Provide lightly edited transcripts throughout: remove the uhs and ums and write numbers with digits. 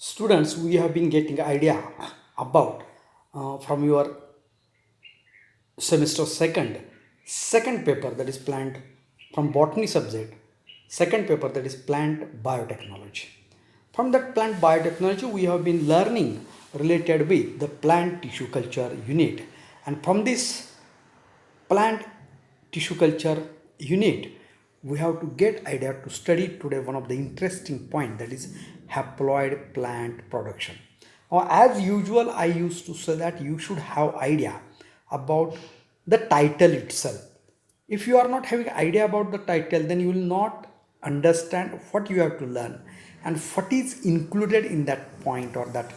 Students, we have been getting idea about from your semester second paper, that is plant from botany subject, second paper, that is plant biotechnology. From that plant biotechnology we have been learning related with the plant tissue culture unit, and from this plant tissue culture unit we have to get idea to study today one of the interesting point, that is haploid plant production. Now, as usual, I used to say that you should have idea about the title itself. If you are not having idea about the title, then you will not understand what you have to learn and what is included in that point or that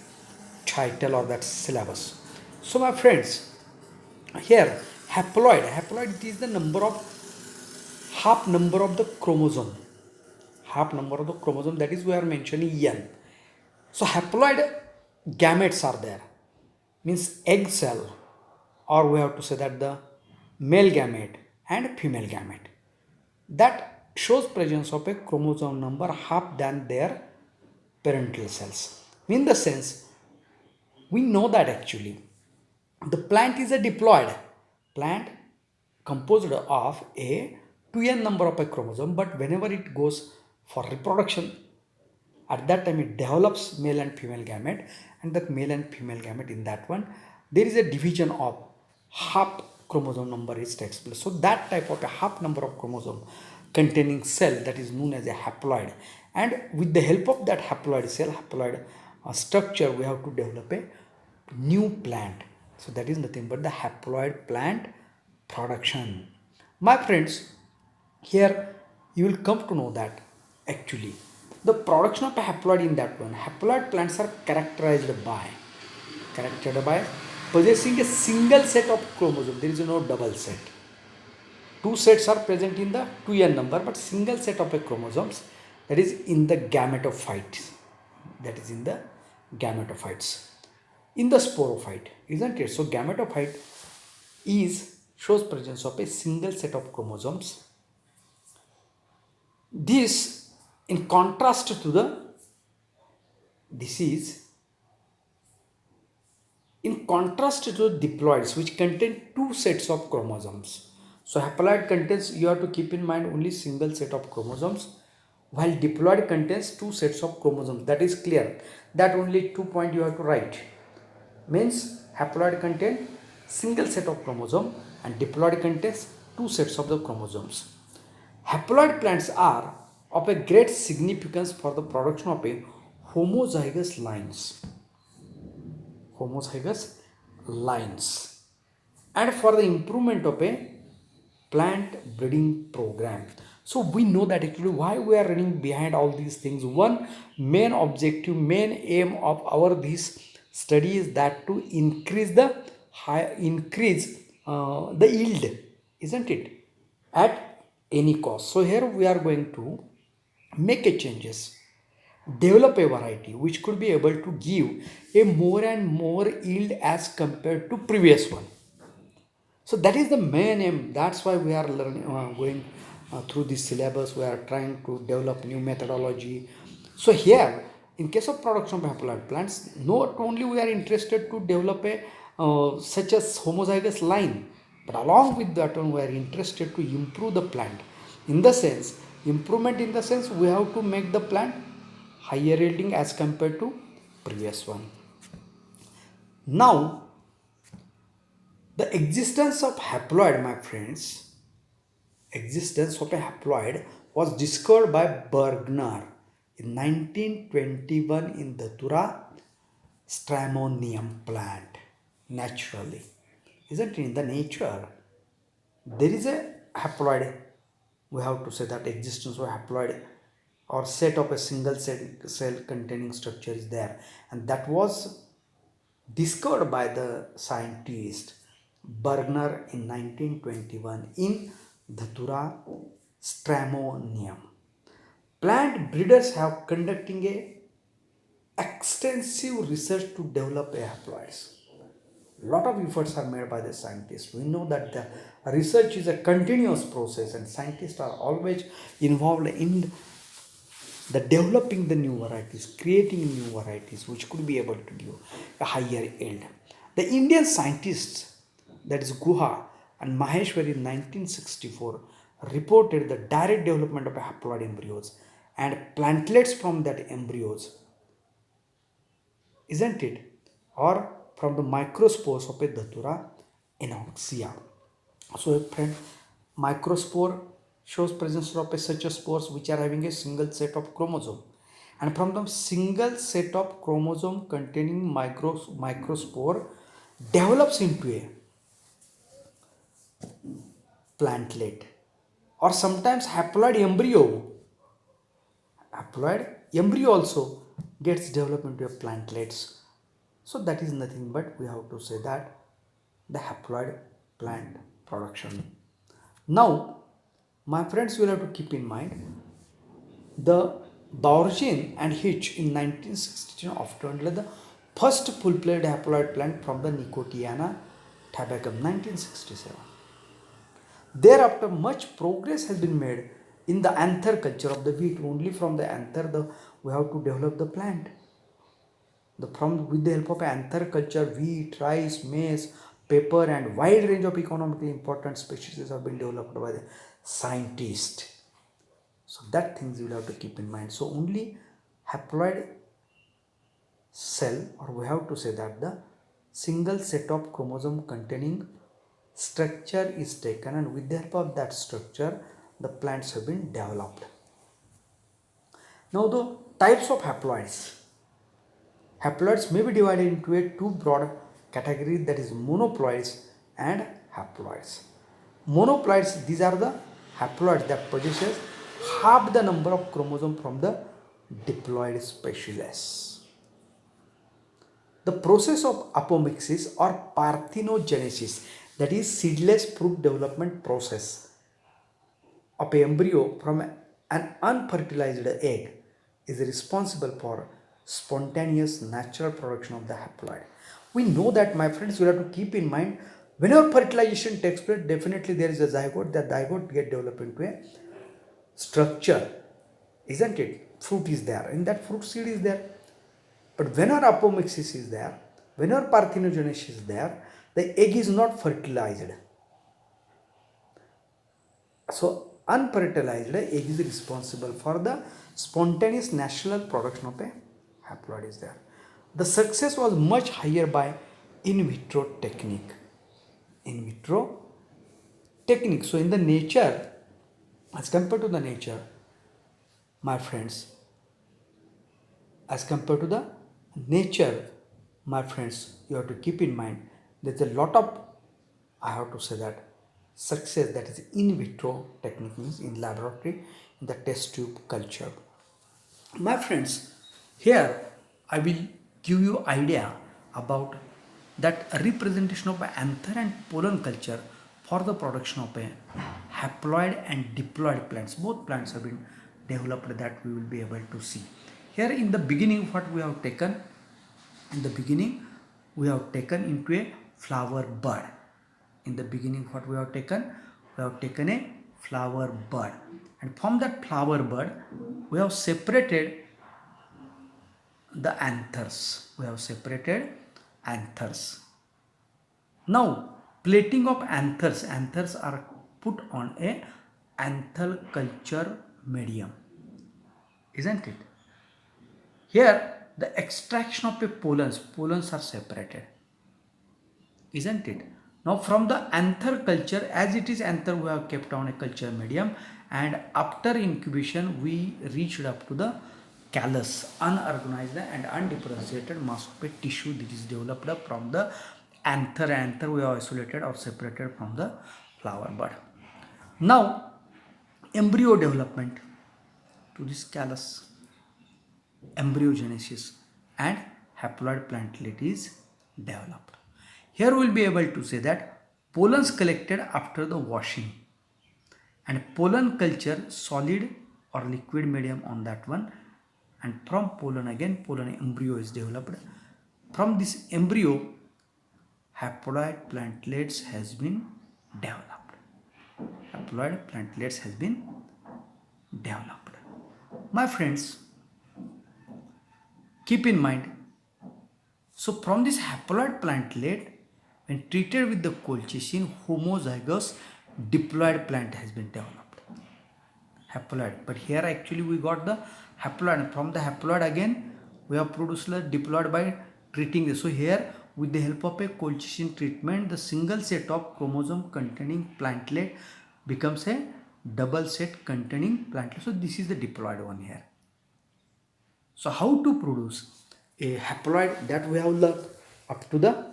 title or that syllabus. So my friends, here haploid it is the number of half number of the chromosome, half number of the chromosome, that is we are mentioning n. So haploid gametes are there, means egg cell, or we have to say that the male gamete and female gamete, that shows presence of a chromosome number half than their parental cells. In the sense, we know that actually the plant is a diploid plant composed of a 2n number of a chromosome, but whenever it goes for reproduction, at that time it develops male and female gamete, and that male and female gamete, in that one there is a division of half chromosome number is takes place. So that type of a half number of chromosome containing cell, that is known as a haploid, and with the help of that haploid cell, haploid structure, we have to develop a new plant. So that is nothing but the haploid plant production. My friends, here you will come to know that actually the production of a haploid, in that one haploid plants are characterized by possessing a single set of chromosomes. There is no double set. Two sets are present in the 2n number, but single set of a chromosomes, that is in the gametophytes, that is in the gametophytes, in the sporophyte, isn't it? So gametophyte is shows presence of a single set of chromosomes. This in contrast to the disease, in contrast to the diploids which contain two sets of chromosomes. So haploid contains, you have to keep in mind, only single set of chromosomes, while diploid contains two sets of chromosomes. That is clear, that only 2 point you have to write. Means haploid contains single set of chromosome and diploid contains two sets of the chromosomes. Haploid plants are of a great significance for the production of a homozygous lines, and for the improvement of a plant breeding program. So we know that actually why we are running behind all these things. One main objective, main aim of our this study is that to increase the yield, isn't it, at any cost. So here we are going to make a changes, develop a variety which could be able to give a more and more yield as compared to previous one. So that is the main aim. That's why we are learning, going through this syllabus. We are trying to develop new methodology. So here, in case of production of haploid plants, not only we are interested to develop a such as homozygous line, but along with that one, we are interested to improve the plant. In the sense, improvement in the sense, we have to make the plant higher yielding as compared to previous one. Now, the existence of haploid, my friends, existence of a haploid was discovered by Bergner in 1921 in the Datura stramonium plant, naturally. Isn't it? In the nature, there is a haploid. We have to say that existence of haploid or set of a single cell containing structure is there, and that was discovered by the scientist Bergner in 1921 in Datura stramonium. Plant breeders have conducting a extensive research to develop a haploids. Lot of efforts are made by the scientists. We know that the research is a continuous process and scientists are always involved in the developing the new varieties, creating new varieties which could be able to give a higher yield. The Indian scientists, that is Guha and Maheshwari in 1964, reported the direct development of haploid embryos and plantlets from that embryos, isn't it? Or from the microspores of a Datura anoxia. So a friend, microspore shows presence of such a spores which are having a single set of chromosome, and from the single set of chromosome containing microspore develops into a plantlet or sometimes haploid embryo. Haploid embryo also gets developed into a plantlets. So that is nothing but we have to say that the haploid plant production. Now, my friends, will have to keep in mind the Bourgeon and Hitch in 1962 obtained the first full-fledged haploid plant from the Nicotiana tabacum, 1967. Thereafter, much progress has been made in the anther culture of the wheat. Only from the anther we have to develop the plant. With the help of anther culture, wheat, rice, maize, pepper, and wide range of economically important species have been developed by the scientists. So that things you will have to keep in mind. So only haploid cell, or we have to say that the single set of chromosome containing structure is taken, and with the help of that structure the plants have been developed. Now the types of haploids. Haploids may be divided into a two broad categories, that is monoploids and haploids. Monoploids, these are the haploids that possesses half the number of chromosomes from the diploid species. The process of apomixis or parthenogenesis, that is seedless fruit development process of a embryo from an unfertilized egg, is responsible for spontaneous natural production of the haploid. We know that, my friends, you have to keep in mind, whenever fertilization takes place, definitely there is a zygote. That zygote get developed into a structure, isn't it? Fruit is there, in that fruit seed is there. But whenever apomixis is there, whenever parthenogenesis is there, the egg is not fertilized. So unfertilized egg is responsible for the spontaneous natural production of a haploid is there. The success was much higher by in vitro technique. In vitro technique. So in the nature, as compared to the nature, my friends, as compared to the nature, my friends, you have to keep in mind there's a lot of, I have to say that, success, that is in vitro technique, means in laboratory, in the test tube culture. My friends, here I will give you idea about that representation of anther and pollen culture for the production of a haploid and diploid plants. Both plants have been developed, that we will be able to see. Here in the beginning, what we have taken, in the beginning we have taken into a flower bud. In the beginning, what we have taken? We have taken a flower bud, and from that flower bud we have separated the anthers. We have separated anthers. Now plating of anthers. Anthers are put on a anther culture medium, isn't it? Here the extraction of a pollens are separated, isn't it? Now from the anther culture, as it is anther, we have kept on a culture medium, and after incubation we reached up to the callus, unorganized and undifferentiated mass of a tissue that is developed from the anther. Anther we have isolated or separated from the flower bud. Now embryo development to this callus, embryogenesis, and haploid plantlet is developed. Here we will be able to say that pollens collected after the washing, and pollen culture solid or liquid medium on that one, and from pollen again pollen embryo is developed. From this embryo haploid plantlets has been developed. Haploid plantlets has been developed. My friends, keep in mind, so from this haploid plantlet, when treated with the colchicine, homozygous diploid plant has been developed. Haploid, but here actually we got the haploid. From the haploid again we have produced the diploid by treating this. So here with the help of a colchicine treatment, the single set of chromosome containing plantlet becomes a double set containing plantlet. So this is the diploid one here. So how to produce a haploid, that we have learned up to the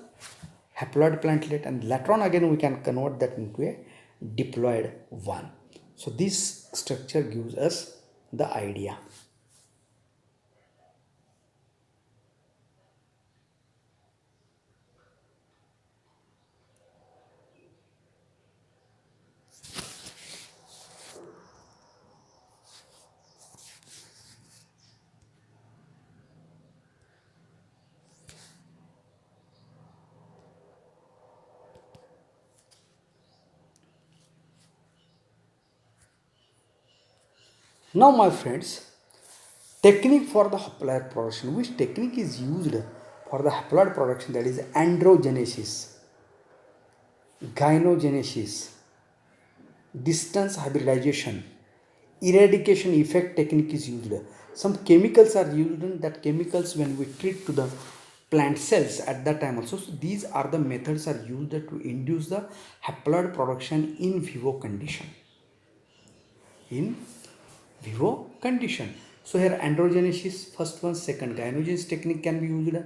haploid plantlet, and later on again we can convert that into a diploid one. So this structure gives us the idea. Now my friends, technique for the haploid production. Which technique is used for the haploid production? That is androgenesis, gynogenesis, distance hybridization, eradication effect technique is used. Some chemicals are used, that chemicals when we treat to the plant cells at that time also. So these are the methods are used to induce the haploid production in vivo condition. In vivo condition. So here androgenesis first one, second gynogenesis technique can be used,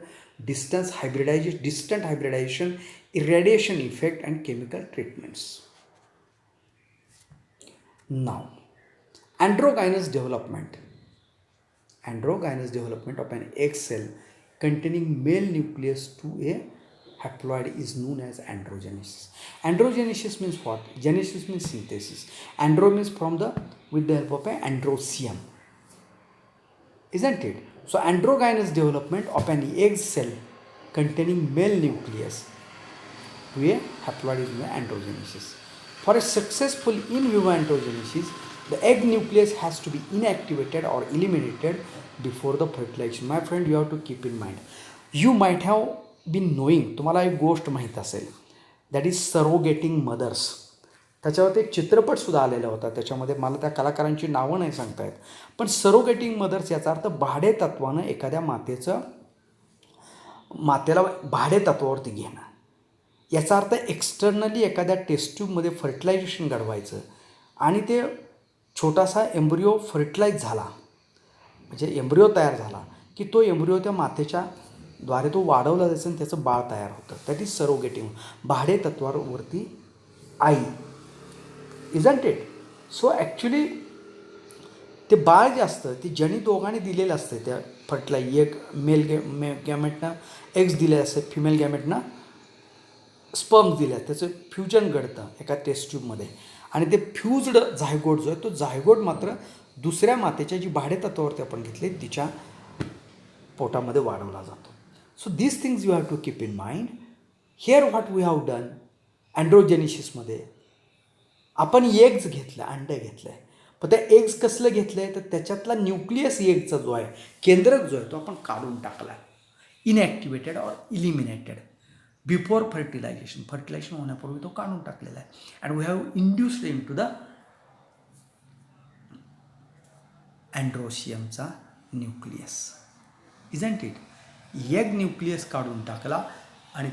distant hybridization, irradiation effect and chemical treatments. Now androgynous development of an egg cell containing male nucleus to a haploid is known as androgenesis. Androgenesis means what? Genesis means synthesis. Andro means from the, with the help of an androcium, isn't it? So androgynous development of an egg cell containing male nucleus to a haploid is known as androgenesis. For a successful in vivo androgenesis, the egg nucleus has to be inactivated or eliminated before the fertilization. My friend, you have to keep in mind, you might have been knowing, तुम्हाला एक गोष्ट माहीत असेल, that is सरोगेटिंग mother's. त्याच्यावरती एक चित्रपटसुद्धा आलेला होता. त्याच्यामध्ये मला त्या कलाकारांची नावं नाही सांगता येत, पण सरोगेटिंग मदर्स याचा अर्थ भाडे तत्वानं एखाद्या मातेला भाडे तत्वावरती घेणं. याचा अर्थ एक्सटर्नली एखाद्या टेस्ट ट्यूबमध्ये फर्टिलायझेशन घडवायचं आणि ते छोटासा एम्ब्रिओ फर्टिलाइज झाला, म्हणजे एम्ब्रिओ तयार झाला की तो एम्ब्रिओ त्या मातेच्या द्वारे तो वाढवला जायचं आणि त्याचं बाळ तयार होतं. दॅट इज सरोगेटिंग, भाडे तत्वावरती आई, इजंट इट. सो ॲक्च्युली ते बाळ जे असतं ते जनी दोघांनी दिलेलं असतं. त्या फर्टिलाइज एक मेल गॅमेटनं एग्स दिले असते, फिमेल गॅमेटनं स्पर्म्स दिले, त्याचं फ्युजन घडतं एका टेस्ट ट्यूबमध्ये आणि ते फ्यूज्ड झायगोट जो आहे तो झायगोट मात्र दुसऱ्या मातेच्या जी भाडे तत्वावरती आपण घेतले तिच्या पोटामध्ये वाढवला जातो. So this things you have to keep in mind. Here what we have done अँड्रोजेनेसिसमध्ये आपण एग्ज घेतलं, अंडं घेतलं आहे, पण त्या एग्ज कसलं घेतलं आहे तर त्याच्यातला न्यूक्लियस एगचा जो आहे, केंद्रक जो आहे तो आपण काढून टाकला, inactivated or eliminated before fertilisation होण्यापूर्वी तो काढून टाकलेला आहे. And we have induced into the अँड्रोशियमचा nucleus, isn't it. Egg nucleus काढून टाकला आणि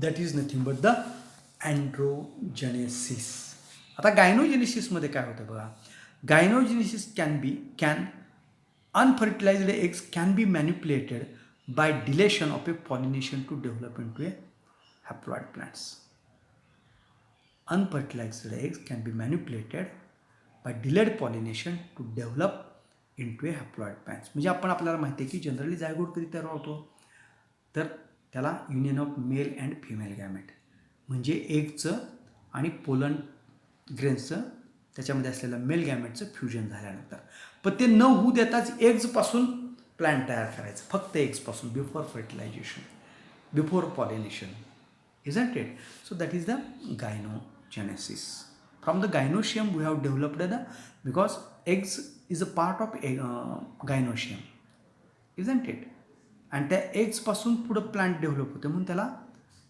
that is nothing but the androgenesis. आता गायनोजेनेसिसमध्ये काय होतं बघा, gynogenesis can unfertilised eggs can be manipulated by dilation of a pollination to develop into a haploid plants. Unfertilized eggs can be manipulated by delayed pollination to develop into a haploid plants. म्हणजे आपण आपल्याला माहिती आहे की generally zygote कधी तयार होतो तर त्याला union of male and female gamete म्हणजे एगचं आणि पोलन ग्रेन्सचं त्याच्यामध्ये असलेलं मेल गॅमेटचं फ्युजन झाल्यानंतर. पण ते न होऊ देताच एग्जपासून प्लांट तयार करायचं, फक्त एग्सपासून, before fertilisation, before pollination, isn't it. So that is the gynogenesis. From the gynoecium we have developed the, because eggs is a part of gynoecium, isn't it. आणि त्या एग्सपासून पुढं प्लांट डेव्हलप होते म्हणून त्याला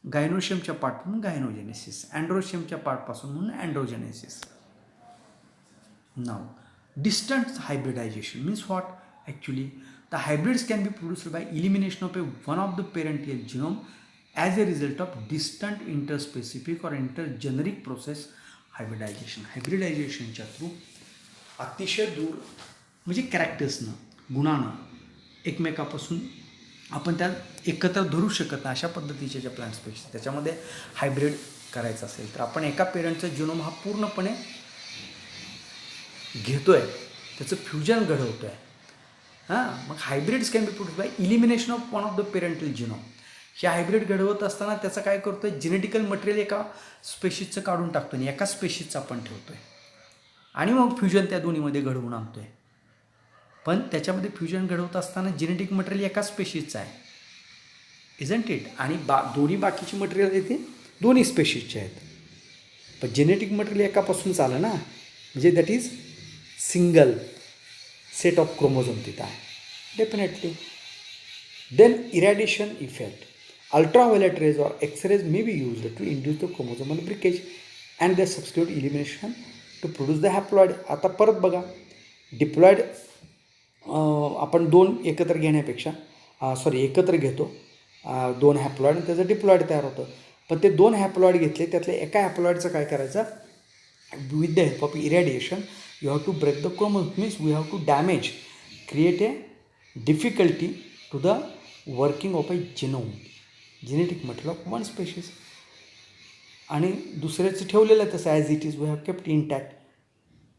गायनोशियमच्या पार्ट म्हणून गायनोजेनेसिस, अँड्रोशियमच्या पार्टपासून म्हणून अँड्रोजेनेसिस. नाव distant hybridization means what? Actually, the hybrids can be produced by elimination of one of the parental genome as a result of distant interspecific or intergeneric process hybridization. हायब्रिडायझेशनच्या through अतिशय दूर म्हणजे कॅरेक्टर्सनं, गुणानं एकमेकापासून आपण त्या एकत्र धरू शकत नाही अशा पद्धतीचे ज्या प्लांट स्पेशीज त्याच्यामध्ये हायब्रिड करायचं असेल तर आपण एका पेरंटचा जिनोम हा पूर्णपणे घेतो आहे, त्याचं फ्युजन घडवतो आहे. मग hybrids can be produce by elimination of one of the parental genome. हे हायब्रिड घडवत असताना त्याचं काय करतो आहे, जेनेटिकल मटेरियल एका स्पेशीजचं काढून टाकतो आणि एका स्पेशीजचं आपण ठेवतो आहे आणि मग फ्युजन त्या दोन्हीमध्ये घडवून आणतो आहे. पण त्याच्यामध्ये फ्युजन घडवत असताना जेनेटिक मटेरियल एका स्पेशीजचं आहे, इजंट इट. आणि दोन्ही बाकीची मटेरियल येते दोन्ही स्पेशीजचे आहेत, पण जेनेटिक मटेरियल एकापासूनच आलं ना, म्हणजे that is single set of chromosome तिथं आहे definitely. Then irradiation effect. Ultraviolet rays or x rays may be used to induce the chromosomal breakage and the substitute elimination to produce the haploid. आता परत बघा, diploid आपण दोन एकत्र घेण्यापेक्षा एकत्र घेतो दोन हॅप्लॉइड आणि त्याचं डिप्लॉइड तयार होतं. पण ते दोन हॅप्लॉइड घेतले, त्यातल्या एका हॅप्लॉइडचं काय करायचं, with the help of irradiation you have to break the chromosome, means we have to damage, create a difficulty to the working of a genome, genetic material of one species. आणि दुसऱ्याचं ठेवलेलं आहे तसं as it is, we have kept intact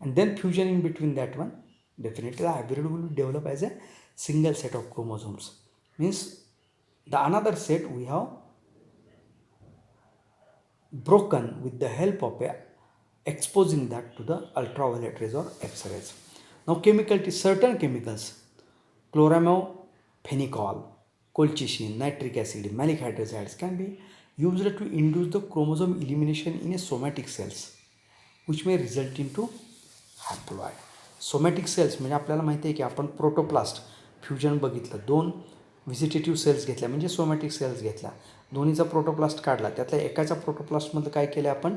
and then fusion in between that one. Definitely hybrid will develop as a single set of chromosomes, means the another set we have broken with the help of exposing that to the ultraviolet rays or X-rays. Now certain chemicals, chloramophenicol, colchicine, nitric acid, malic hydroxides can be used to induce the chromosome elimination in a somatic cells which may result into haploid. Somatic cells म्हणजे आपल्याला माहिती आहे की आपण protoplast fusion बघितलं, दोन vegetative sales घेतल्या म्हणजे सोमॅटिक सेल्स घेतला, दोन्हीचा प्रोटोप्लास्ट काढला, त्यातल्या एकाच्या प्रोटोप्लास्टमध्ये काय केलं आपण,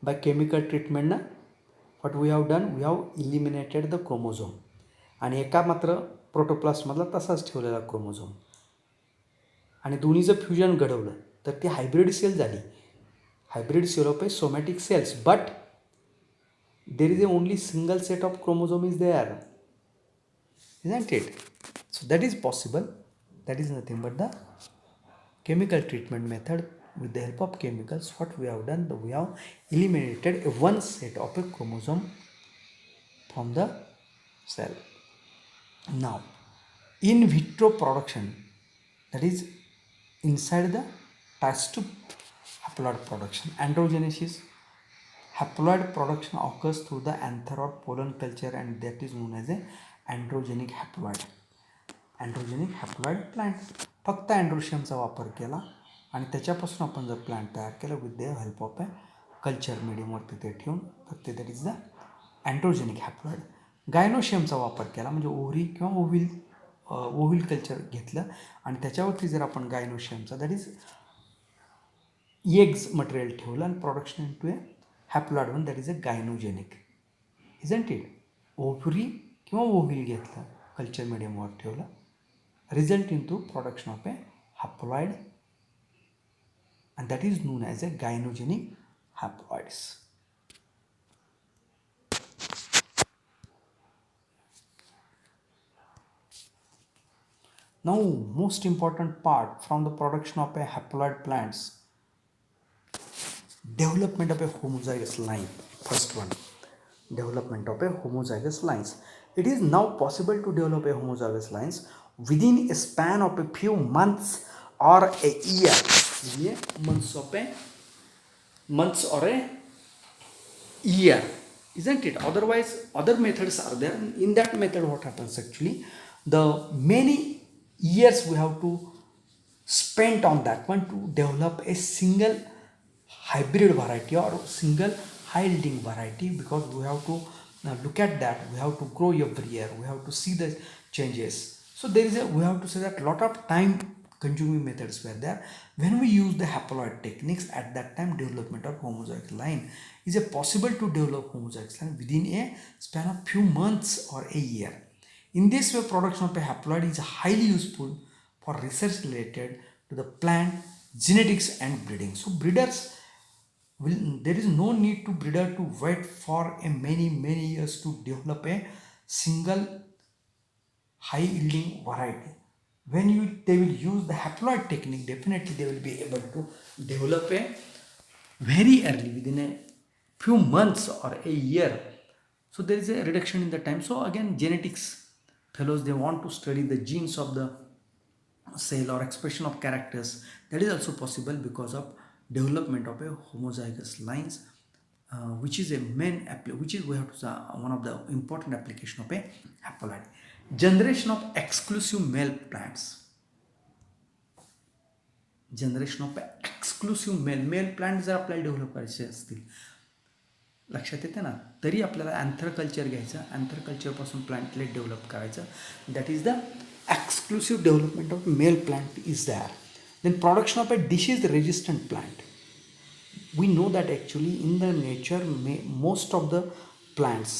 बाय केमिकल ट्रीटमेंटनं what we have done, we have eliminated the chromosome. आणि एका मात्र प्रोटोप्लास्टमधला तसाच ठेवलेला क्रोमोझोम आणि दोन्हीचं फ्युजन घडवलं तर ती हायब्रिड सेल झाली. Hybrid cell of a somatic cells, but there is a only single set of chromosome is there, isn't it? So that is possible. That is nothing but the chemical treatment method. With the help of chemicals, what we have done, we have eliminated a one set of a chromosome from the cell. Now in vitro production, that is inside the test tube haploid production, androgenesis. Haploid production occurs through the anther or pollen culture and that is known as a androgenic haploid. Androgenic haploid plant. फक्त अँड्रोशियमचा वापर केला आणि त्याच्यापासून आपण जर plant तयार केला with the help of a culture मिडियमवरती ते ठेवून, तर ते that is the androgenic haploid. गायनोशियमचा वापर केला म्हणजे ओव्हरी किंवा ओव्हिल कल्चर घेतलं आणि त्याच्यावरती जर आपण गायनोशियमचा दॅट इज एग्ज मटेरियल ठेवलं आणि production into a haploid one, that is a gynogenic, isn't it. Ovary किंवा ओव्हिल घेतलं, कल्चर मिडियमवर ठेवलं, result into production of a haploid and that is known as a gynogenic haploids. Now most important part from the production of a haploid plants, development of a homozygous line. First one, development of a homozygous lines. It is now possible to develop a homozygous lines within a span of a few months or a year. Months or a year, isn't it? Otherwise other methods are there. In that method what happens actually, the many years we have to spend on that one to develop a single hybrid variety or single high yielding variety, because we have to Now look at that. We have to grow every year. We have to see the changes. So there is a we have to say that lot of time consuming methods were there. When we use the haploid techniques at that time, development of homozygote line is it possible to develop homozygote line within a span of few months or a year. In this way, production of a haploid is highly useful for research related to the plant genetics and breeding. So breeders there is no need to breeder to wait for a many years to develop a single high yielding variety. When they will use the haploid technique, definitely they will be able to develop a very early within a few months or a year. So there is a reduction in the time. So again, genetics fellows, they want to study the genes of the cell or expression of characters. That is also possible because of development of a homozygous lines, which is a which is we have to say, one of the important application of a haploid. Generation of exclusive male plants. Generation of exclusive male plant जर आपल्याला develop करायचे असतील, लक्षात येते ना, तरी आपल्याला अँथ्रकल्चर घ्यायचं, अँथ्रकल्चरपासून प्लांटलेट डेव्हलप करायचं. That is the exclusive development of male plant is there. Then production of a disease resistant plant. We know that actually in the nature most of the plants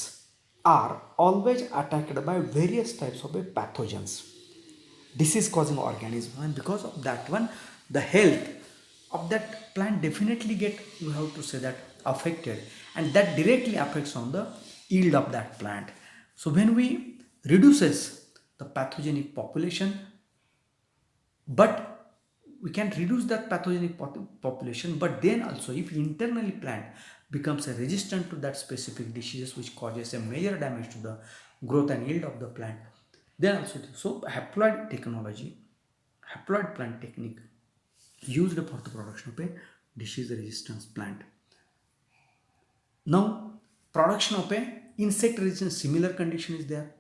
are always attacked by various types of pathogens, disease causing organism, and because of that one the health of that plant definitely get, we have to say that, affected, and that directly affects on the yield of that plant. So when we reduces the pathogenic population, but we can reduce that pathogenic population, but then also if internally plant becomes resistant to that specific diseases which causes a major damage to the growth and yield of the plant, then also, so haploid technology, haploid plant technique used for the production of a disease resistance plant. Now production of a insect resistance, similar condition is there.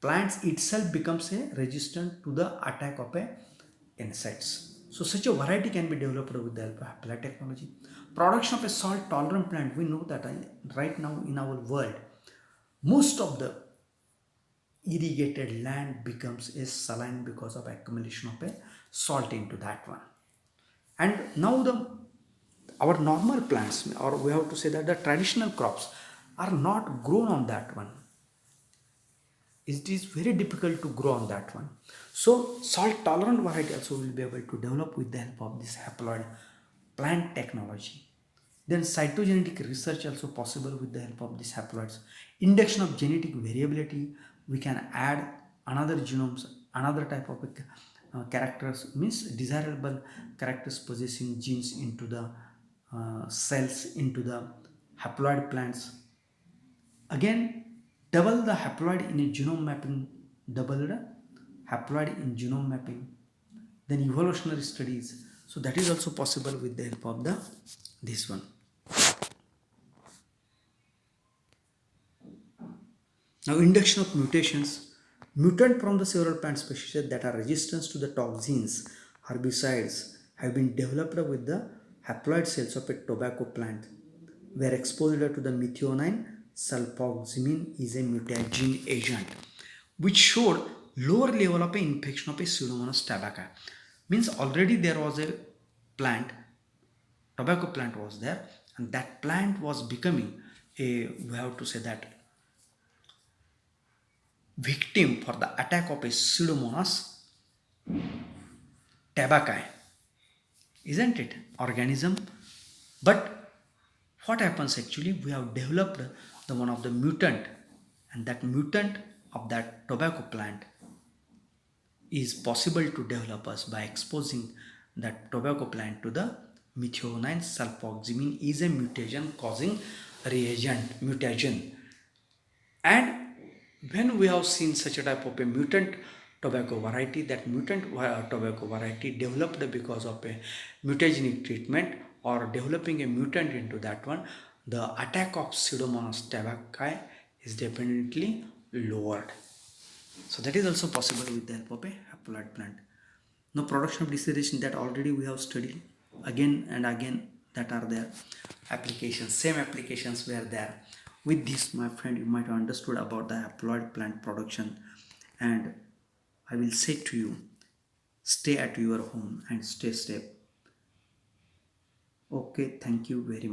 Plants itself becomes a resistant to the attack of a insects. So such a variety can be developed with the help of haploid technology. Production of a salt tolerant plant. We know that right now in our world, most of the irrigated land becomes a saline because of accumulation of a salt into that one. And now our normal plants, or we have to say that the traditional crops are not grown on that one. It is very difficult to grow on that one. So salt tolerant variety also will be able to develop with the help of this haploid plant technology. Then cytogenetic research also possible with the help of these haploids. Induction of genetic variability, we can add another genomes, another type of characters, means desirable characters possessing genes into the cells, into the haploid plants. Again, double the haploid in a genome mapping, double the haploid in genome mapping. Then evolutionary studies, so that is also possible with the help of this one. Now induction of mutations. Mutant from the several plant species that are resistant to the toxins, herbicides have been developed with the haploid cells of a tobacco plant, where exposure to the methionine sulfoxamine is a mutagen agent, which showed lower level of infection of a Pseudomonas tabaci. Means already there was a plant, tobacco plant was there, and that plant was becoming a, we have to say that, victim for the attack of a Pseudomonas tabaci, isn't it, organism. But what happens actually, we have developed the one of the mutant, and that mutant of that tobacco plant is possible to develop us by exposing that tobacco plant to the methionine sulfoxamine is a mutagen causing reagent, mutagen. And when we have seen such a type of a mutant tobacco variety, that mutant tobacco variety developed because of a mutagenic treatment or developing a mutant into that one, the attack of Pseudomonas tabaci is definitely lowered. So that is also possible with the help of a haploid plant. Now production of distillation, that already we have studied again and again, that are there applications, same applications were there. With this, my friend, you might have understood about the haploid plant production, and I will say to you, stay at your home and stay safe. Okay, thank you very much.